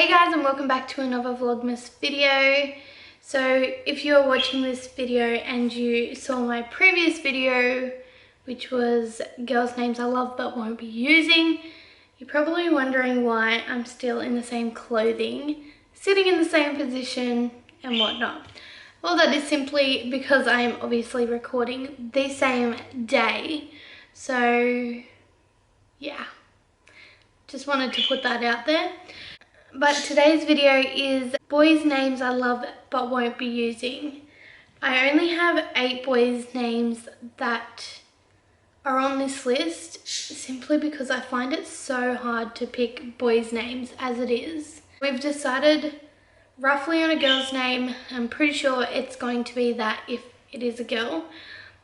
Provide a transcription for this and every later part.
Hey guys, and welcome back to another Vlogmas video. So if you're watching this video and you saw my previous video, which was girls' names I love but won't be using, you're probably wondering why I'm still in the same clothing, sitting in the same position and whatnot. Well, that is simply because I am obviously recording the same day. So yeah, just wanted to put that out there. But today's video is boys' names I love but won't be using. I only have 8 boys' names that are on this list simply because I find it so hard to pick boys' names as it is. We've decided roughly on a girl's name. I'm pretty sure it's going to be that if it is a girl,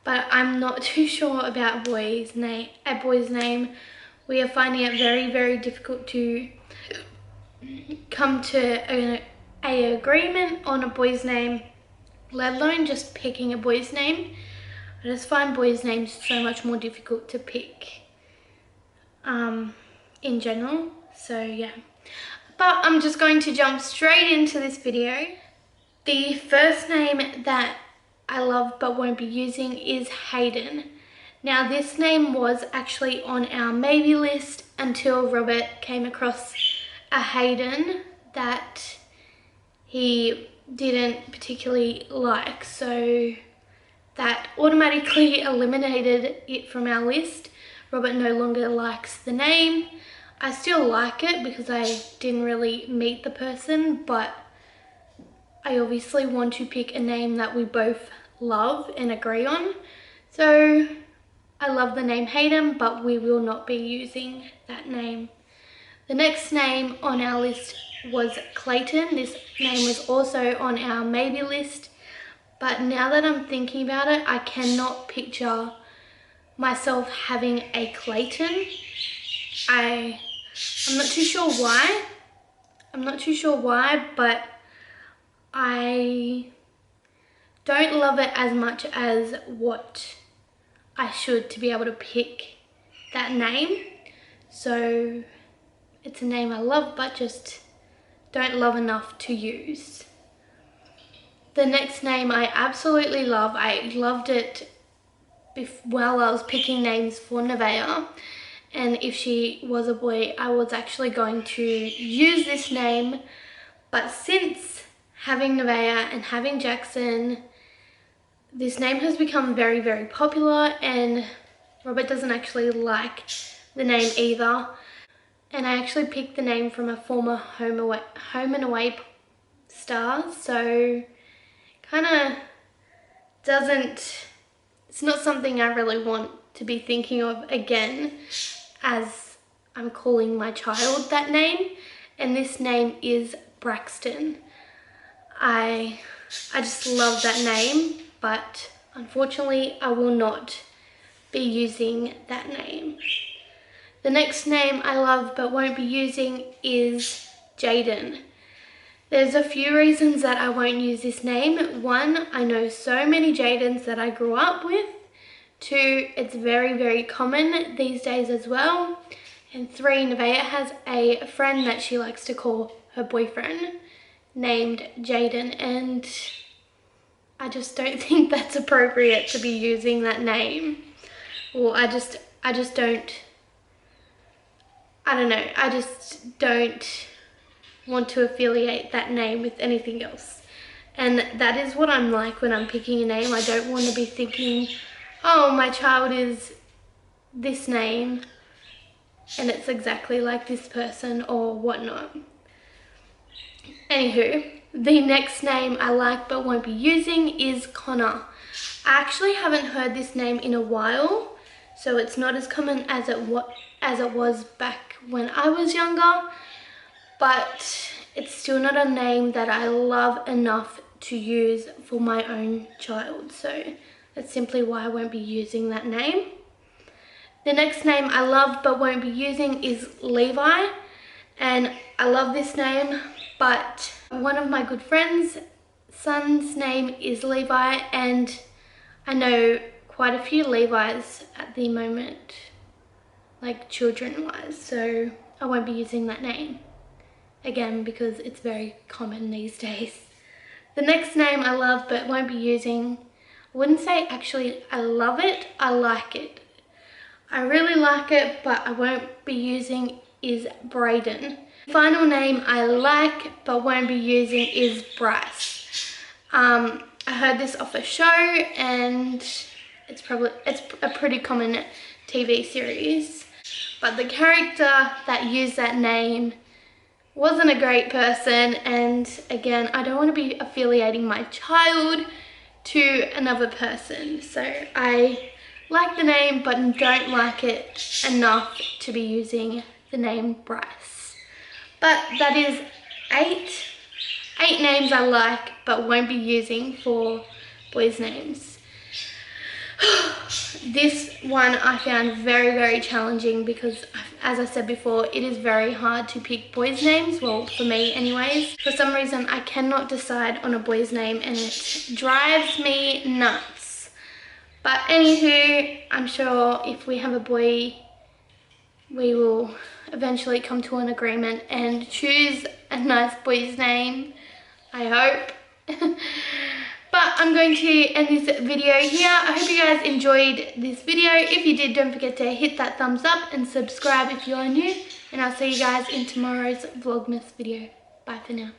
but I'm not too sure about a boy's name. We are finding it very, very difficult to come to an agreement on a boy's name, let alone just picking a boy's name. I just find boys' names so much more difficult to pick in general. So yeah, but I'm just going to jump straight into this video. The first name that I love but won't be using is Hayden. Now this name was actually on our maybe list until Robert came across a Hayden that he didn't particularly like, so that automatically eliminated it from our list. Robert no longer likes the name. I still like it because I didn't really meet the person, but I obviously want to pick a name that we both love and agree on. So I love the name Hayden, but we will not be using that name. The next name on our list was Clayton. This name was also on our maybe list, but now that I'm thinking about it, I cannot picture myself having a Clayton. I'm not too sure why. But I don't love it as much as what I should to be able to pick that name. So it's a name I love but just don't love enough to use. The next name I absolutely love. I loved it while I was picking names for Nevaeh, and if she was a boy I was actually going to use this name, but since having Nevaeh and having Jaxon, this name has become very, very popular, and Robert doesn't actually like the name either. And I actually picked the name from a former home and away star, so kind of it's not something I really want to be thinking of again as I'm calling my child that name. And this name is Braxton. I just love that name, but unfortunately I will not be using that name. The next name I love but won't be using is Jaden. There's a few reasons that I won't use this name. 1, I know so many Jadens that I grew up with. 2, it's very, very common these days as well. And 3, Nevaeh has a friend that she likes to call her boyfriend named Jaden, and I just don't think that's appropriate to be using that name. Well, I just don't. I don't know, I just don't want to affiliate that name with anything else. And that is what I'm like when I'm picking a name. I don't want to be thinking, oh, my child is this name and it's exactly like this person or whatnot. Anywho, the next name I like but won't be using is Connor. I actually haven't heard this name in a while, so it's not as common as it was back when I was younger, but it's still not a name that I love enough to use for my own child, so that's simply why I won't be using that name. The next name I love but won't be using is Levi, and I love this name, but one of my good friends' son's name is Levi, and I know quite a few Levi's at the moment, like children wise, so I won't be using that name. again, because it's very common these days. The next name I love but won't be using, I wouldn't say actually I love it, I like it. I really like it, but I won't be using is Brayden. Final name I like but won't be using is Bryce. I heard this off a show, and it's a pretty common TV series. But the character that used that name wasn't a great person, and again, I don't want to be affiliating my child to another person. So I like the name but don't like it enough to be using the name Bryce. But that is eight names I like but won't be using for boys' names. This one I found very, very challenging because, as I said before, it is very hard to pick boys' names. Well, for me anyways. For some reason, I cannot decide on a boy's name and it drives me nuts. But anywho, I'm sure if we have a boy, we will eventually come to an agreement and choose a nice boy's name, I hope. But I'm going to end this video here. I hope you guys enjoyed this video. If you did, don't forget to hit that thumbs up and subscribe if you are new. And I'll see you guys in tomorrow's Vlogmas video. Bye for now.